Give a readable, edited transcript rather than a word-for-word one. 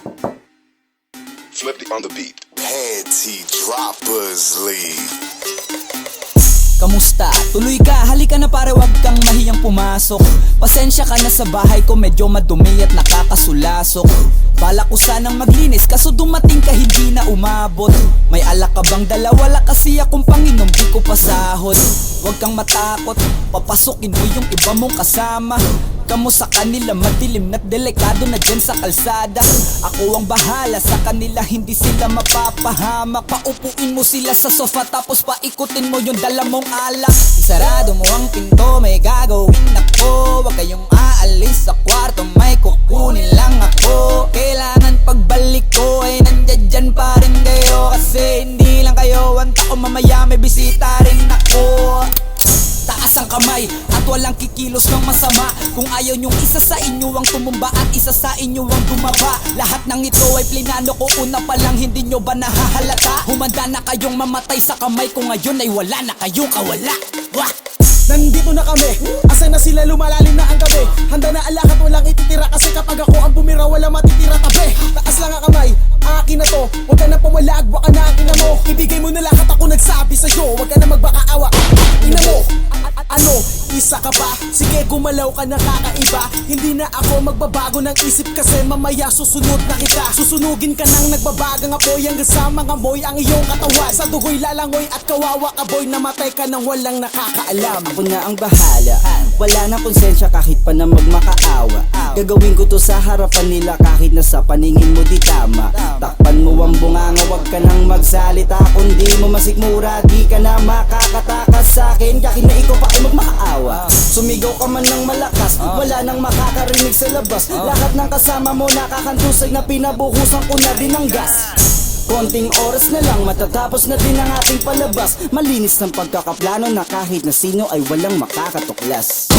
Flip it on the beat. Panty Droppers League. Kamusta? Tuloy ka, halika na pare, wag kang mahiyang pumasok. Pasensya ka na sa bahay ko, medyo madumi at nakakasulasok. Bala ko sanang maglinis, kaso dumating ka hindi na umabot. May alak ka bang dala? Wala kasi akong panginom, di ko pasahod. Wag kang matakot, papasukin mo yung iba mong kasama. Kamo sa kanila, madilim na't delikado na dyan sa kalsada. Ako ang bahala sa kanila, hindi sila mapapahamak. Paupuin mo sila sa sofa tapos paikutin mo yung dala mong alak. Isarado mo ang pinto, may gagawin ako. Wag kayong aalis sa kwarto, may kukunin lang ako. Kailangan pagbalik ko ay nandyan dyan pa rin kayo. Kasi hindi lang kayo ang tao, mamaya may bisita rin ako. Taas ang kamay at walang kikilos ng masama. Kung ayaw nyong isa sa inyo ang tumumba at isa sa inyo ang dumaba. Lahat ng ito ay plinano ko una pa lang, hindi nyo ba nahahalata? Humanda na kayong mamatay sa kamay ko ngayon ay wala na kayong kawala. Wah! Nandito na kami, asa na sila, lumalalim na ang gabi. Handa na ang lahat, walang ititira. Kasi kapag ako ang bumira, wala matitira tabi. Taas lang ang kamay, akin na to. Huwag ka na pumalag, baka na akin na mo. Ibigay mo na lahat, ako nagsabi sa'yo. Huwag ka na magbakaawa, ina mo. Ano, isa ka ba? Sige, gumalaw ka na kakaiba. Hindi na ako magbabago ng isip kasi mamaya susunod na kita. Susunugin ka ng nagbabagang apoy hanggang sa mga moy ang iyong katawan. Sa dugoy lalangoy at kawawa ka boy, namatay ka nang walang nakakaalam. Ako na ang bahala, wala na konsensya kahit pa na magmakaawa. Gagawin ko to sa harapan nila kahit na sa paningin mo di tama. Takpan mo ang bunganga, wag ka nang magsalita. Kundi mo masikmura, di ka na makakatakas sa akin. Kahit na ikaw pa ay magmakaawa. Sumigaw ka man ng malakas, wala nang makakarinig sa labas. Lahat ng kasama mo nakakantusay na pinabuhusan ko na din ng gas. Konting oras na lang, matatapos na din ang ating palabas. Malinis ng pagkakaplano na kahit na sino ay walang makakatuklas.